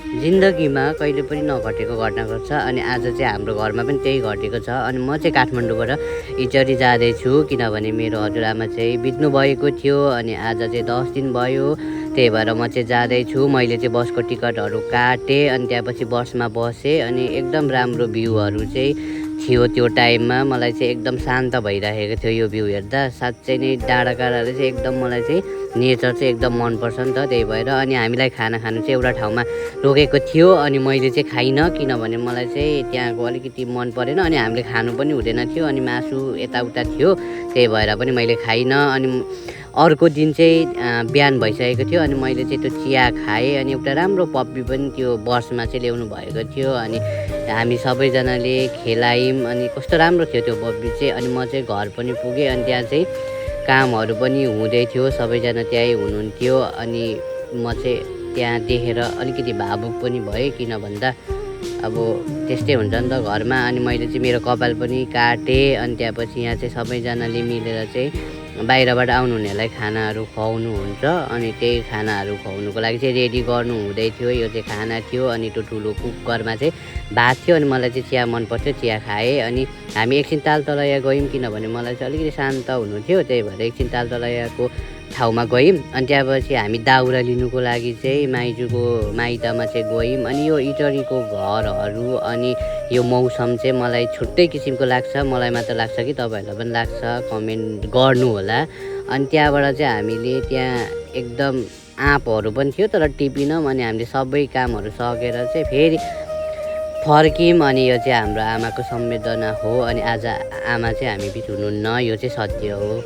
जिन्दगीमा कहिले पनि नघटेको घटना घट्छ अनि आज चाहिँ हाम्रो घरमा पनि त्यही घटेको छ। अनि म चाहिँ काठमाडौँबाट इटरी जाँदैछु किनभने मेरो हजुरआमा चाहिँ बित्नु भएको थियो अनि आज चाहिँ 10 दिन भयो। त्यही भएर म चाहिँ जाँदैछु। मैले चाहिँ बसको टिकटहरू काटेँ अनि त्यसपछि बसमा बसेँ अनि एकदम राम्रो भ्यूहरू चाहिँ थियो त्यो टाइममा। मलाई चाहिँ एकदम शान्त भइरहेको थियो यो भ्यू हेर्दा। साँच्चै नै डाँडाकाँडाले चाहिँ एकदम मलाई चाहिँ नेचर चाहिँ एकदम मनपर्छ नि त। त्यही भएर अनि हामीलाई खाना खानु चाहिँ एउटा ठाउँमा रोकेको थियो अनि मैले चाहिँ खाइनँ किनभने मलाई चाहिँ त्यहाँको अलिकति मन परेन अनि हामीले खानु पनि हुँदैन थियो अनि मासु यताउता थियो। त्यही भएर पनि मैले खाइनँ। अनि अर्को दिन चाहिँ बिहान भइसकेको थियो अनि मैले चाहिँ त्यो चिया खाएँ अनि एउटा राम्रो पप्पी पनि त्यो बसमा चाहिँ ल्याउनु भएको थियो अनि हामी सबैजनाले खेलायौँ अनि कस्तो राम्रो थियो त्यो पप्पी चाहिँ। अनि म चाहिँ घर पनि पुगेँ अनि त्यहाँ चाहिँ कामहरू पनि हुँदै थियो, सबैजना त्यहीँ हुनुहुन्थ्यो अनि म चाहिँ त्यहाँ देखेर अलिकति भावुक पनि भएँ किन भन्दा अब त्यस्तै हुन्छ नि त घरमा। अनि मैले चाहिँ मेरो कपाल पनि काटेँ अनि त्यसपछि यहाँ चाहिँ सबैजनाले मिलेर चाहिँ बाहिरबाट आउनुहुनेहरूलाई खानाहरू खुवाउनु हुन्छ अनि त्यही खानाहरू खुवाउनुको लागि चाहिँ रेडी गर्नु हुँदै थियो। यो चाहिँ खाना थियो अनि त्यो ठुलो कुकरमा चाहिँ भात थियो अनि मलाई चाहिँ चिया मन पर्थ्यो, चिया खाएँ। अनि हामी एकछिन तालतलैया गयौँ किनभने मलाई चाहिँ अलिकति शान्त हुनु थियो। त्यही भएर एकछिन तालतलैयाको ठाउँमा गयौँ अनि त्यहाँपछि हामी दाउरा लिनुको लागि चाहिँ माइजूको माइतमा चाहिँ गयौँ। अनि यो इटरीको घरहरू अनि यो मौसम चाहिँ मलाई छुट्टै किसिमको लाग्छ। मलाई मात्र लाग्छ कि तपाईँहरूलाई पनि लाग्छ कमेन्ट गर्नु होला। अनि त्यहाँबाट चाहिँ हामीले त्यहाँ एकदम आँपहरू पनि थियो तर टिपिनौँ अनि हामीले सबै कामहरू सकेर चाहिँ फेरि फर्क्यौँ। अनि यो चाहिँ हाम्रो आमाको संवेदना हो अनि आज आमा चाहिँ हामी बिच हुनुहुन्न, यो चाहिँ सत्य हो।